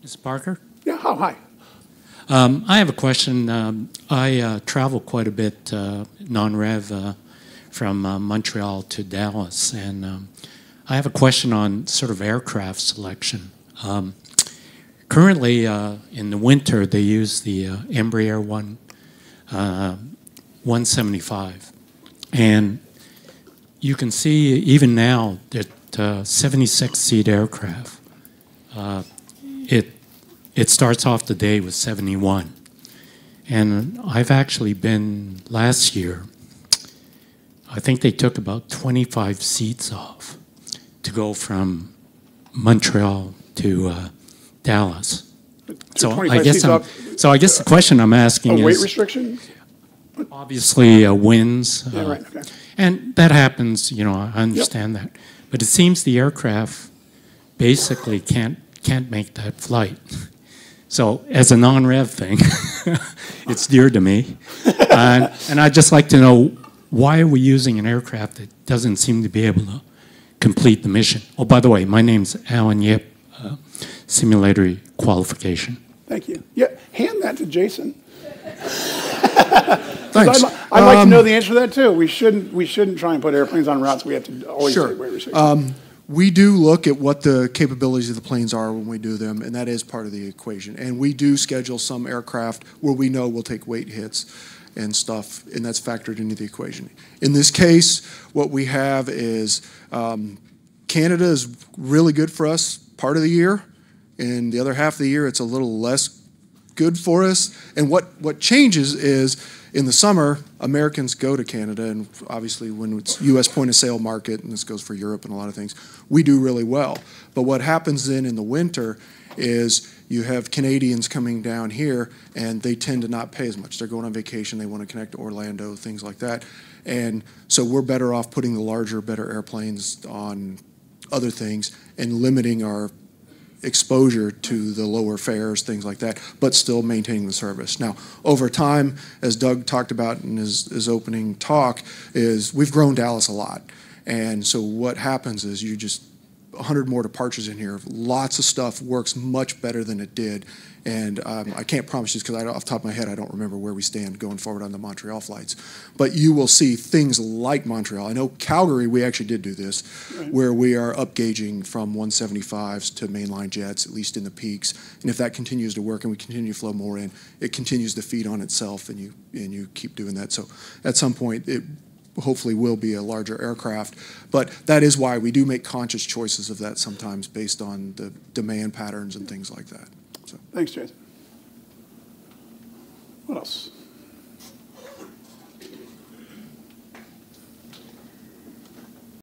Ms. Parker? Yeah, oh, hi. I have a question. I travel quite a bit non-rev from Montreal to Dallas, and I have a question on sort of aircraft selection. Currently, in the winter, they use the Embraer 175, and you can see even now that 76-seat aircraft, it starts off the day with 71. And I've actually been last year, I think they took about 25 seats off to go from Montreal to Dallas. So I guess the question I'm asking is, weight restriction? Obviously winds, Yeah, right, okay. and that happens, you know, I understand that. But it seems the aircraft basically can't make that flight. So as a non-rev thing, it's dear to me. And I'd just like to know, why are we using an aircraft that doesn't seem to be able to complete the mission? Oh, by the way, my name's Alan Yip, simulatory qualification. Thank you. Yeah, hand that to Jason. Thanks. I'd like to know the answer to that too. We shouldn't try and put airplanes on routes we have to always take weight restrictions. We do look at what the capabilities of the planes are when we do them, and that is part of the equation. And we do schedule some aircraft where we know we'll take weight hits and stuff, and that's factored into the equation. In this case, what we have is Canada is really good for us part of the year, and the other half of the year it's a little less good for us. And what changes is, in the summer, Americans go to Canada, and obviously when it's U.S. point-of-sale market, and this goes for Europe and a lot of things, we do really well. But what happens then in the winter is you have Canadians coming down here, and they tend to not pay as much. They're going on vacation, they want to connect to Orlando, things like that. And so we're better off putting the larger, better airplanes on other things and limiting our exposure to the lower fares, things like that, but still maintaining the service. Now, over time, as Doug talked about in his opening talk, is we've grown Dallas a lot. And so what happens is you just 100 more departures in here. Lots of stuff works much better than it did. And I can't promise you, because off the top of my head, I don't remember where we stand going forward on the Montreal flights. But you will see things like Montreal. I know Calgary, we actually did do this, where we are upgauging from 175s to mainline jets, at least in the peaks. And if that continues to work and we continue to flow more in, it continues to feed on itself, and you keep doing that. So at some point, it hopefully will be a larger aircraft. But that is why we do make conscious choices of that sometimes based on the demand patterns and things like that. So. Thanks, Jason. What else?